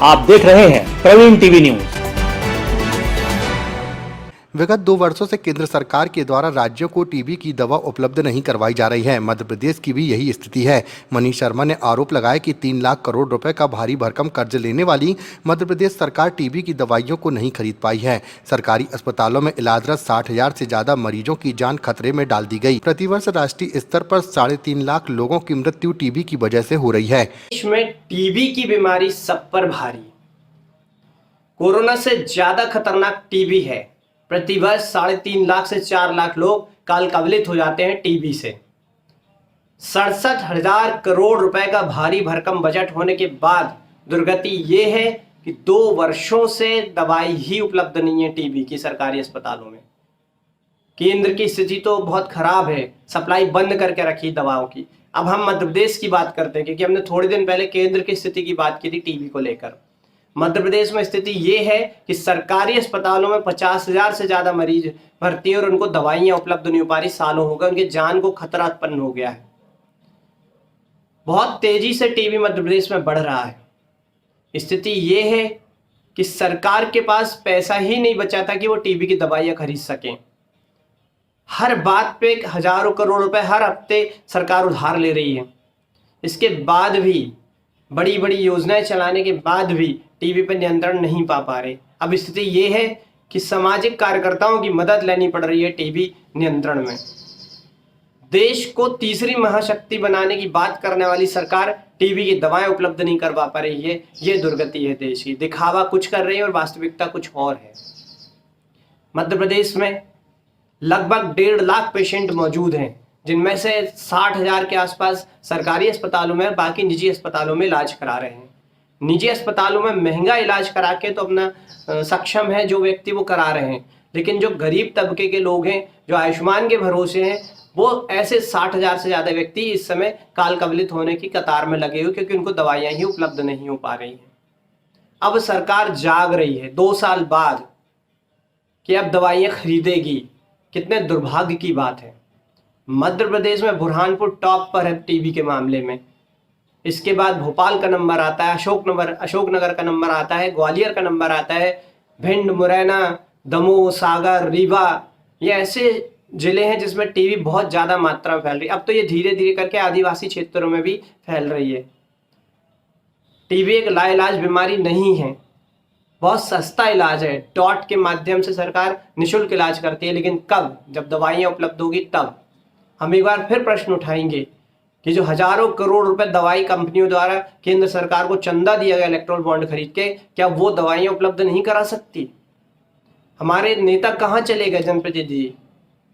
आप देख रहे हैं प्रवीण टीवी न्यूज। विगत 2 वर्षों से केंद्र सरकार के द्वारा राज्यों को टीबी की दवा उपलब्ध नहीं करवाई जा रही है। मध्य प्रदेश की भी यही स्थिति है। मनीष शर्मा ने आरोप लगाया कि 3 लाख करोड़ रुपए का भारी भरकम कर्ज लेने वाली मध्य प्रदेश सरकार टीबी की दवाइयों को नहीं खरीद पाई है। सरकारी अस्पतालों में इलाजरत 60,000 से ज्यादा मरीजों की जान खतरे में डाल दी गई। प्रतिवर्ष राष्ट्रीय स्तर पर 3.5 लाख लोगों की मृत्यु टीबी की वजह से हो रही है। देश में टीबी की बीमारी सब पर भारी। कोरोना से ज्यादा खतरनाक टीबी है। प्रतिवर्ष 3.5 लाख से 4 लाख लोग काल कवलित हो जाते हैं टीबी से। 67,000 करोड़ रुपए का भारी भरकम बजट होने के बाद दुर्गति ये है कि 2 वर्षों से दवाई ही उपलब्ध नहीं है टीबी की सरकारी अस्पतालों में। केंद्र की स्थिति तो बहुत खराब है, सप्लाई बंद करके रखी दवाओं की। अब हम मध्य प्रदेश की बात करते हैं, क्योंकि हमने थोड़े दिन पहले केंद्र की स्थिति की बात की थी टीबी को लेकर। मध्य प्रदेश में स्थिति ये है कि सरकारी अस्पतालों में 50,000 से ज्यादा मरीज भर्ती है और उनको दवाइयां उपलब्ध नहीं हो पा रही। सालों हो गए, उनके जान को खतरा उत्पन्न हो गया है। बहुत तेजी से टीबी मध्य प्रदेश में बढ़ रहा है। स्थिति ये है कि सरकार के पास पैसा ही नहीं बचा था कि वो टीबी की दवाइयां खरीद सकें। हर बात पे हजारों करोड़ रुपए हर हफ्ते सरकार उधार ले रही है। इसके बाद भी बड़ी बड़ी योजनाएं चलाने के बाद भी टीबी पर नियंत्रण नहीं पा रहे। अब स्थिति ये है कि सामाजिक कार्यकर्ताओं की मदद लेनी पड़ रही है टीबी नियंत्रण में। देश को तीसरी महाशक्ति बनाने की बात करने वाली सरकार टीबी की दवाएं उपलब्ध नहीं करवा पा रही है। ये दुर्गति है देश की। दिखावा कुछ कर रही है और वास्तविकता कुछ और है। मध्य प्रदेश में लगभग 1.5 लाख पेशेंट मौजूद हैं, जिनमें से 60,000 के आसपास सरकारी अस्पतालों में, बाकी निजी अस्पतालों में इलाज करा रहे हैं। निजी अस्पतालों में महंगा इलाज करा के तो अपना सक्षम है जो व्यक्ति वो करा रहे हैं, लेकिन जो गरीब तबके के लोग हैं, जो आयुष्मान के भरोसे हैं, वो ऐसे 60,000 से ज़्यादा व्यक्ति इस समय काल कवलित होने की कतार में लगे हुए, क्योंकि उनको दवाइयाँ ही उपलब्ध नहीं हो पा रही हैं। अब सरकार जाग रही है 2 साल बाद कि अब दवाइयाँ खरीदेगी। कितने दुर्भाग्य की बात है। मध्य प्रदेश में बुरहानपुर टॉप पर है टीबी के मामले में। इसके बाद भोपाल का नंबर आता है, अशोकनगर का नंबर आता है, ग्वालियर का नंबर आता है, भिंड, मुरैना, दमोह, सागर, रीवा, ये ऐसे जिले हैं जिसमें टीबी बहुत ज़्यादा मात्रा में फैल रही है। अब तो ये धीरे धीरे करके आदिवासी क्षेत्रों में भी फैल रही है। टीबी एक लाइलाज बीमारी नहीं है, बहुत सस्ता इलाज है। डॉट के माध्यम से सरकार निःशुल्क इलाज करती है, लेकिन कब? जब दवाइयाँ उपलब्ध होगी तब। हम एक बार फिर प्रश्न उठाएंगे कि जो हजारों करोड़ रुपए दवाई कंपनियों द्वारा केंद्र सरकार को चंदा दिया गया इलेक्ट्रॉल बॉन्ड खरीद के, क्या वो दवाइयाँ उपलब्ध नहीं करा सकती? हमारे नेता कहाँ चले गए? जनप्रतिनिधि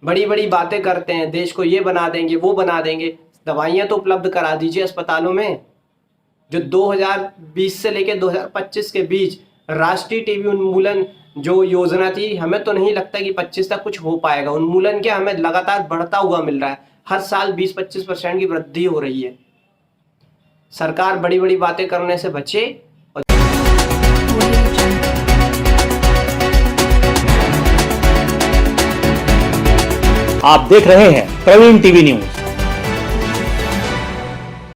बड़ी बड़ी बातें करते हैं, देश को ये बना देंगे, वो बना देंगे। दवाइयाँ तो उपलब्ध करा दीजिए अस्पतालों में। जो 2020 से लेकर 2025 के बीच राष्ट्रीय टीबी उन्मूलन जो योजना थी, हमें तो नहीं लगता कि 25 तक कुछ हो पाएगा। उन्मूलन क्या, हमें लगातार बढ़ता हुआ मिल रहा है। हर साल 20-25% की वृद्धि हो रही है। सरकार बड़ी बड़ी बातें करने से बचे। आप देख रहे हैं प्रवीण टीवी न्यूज।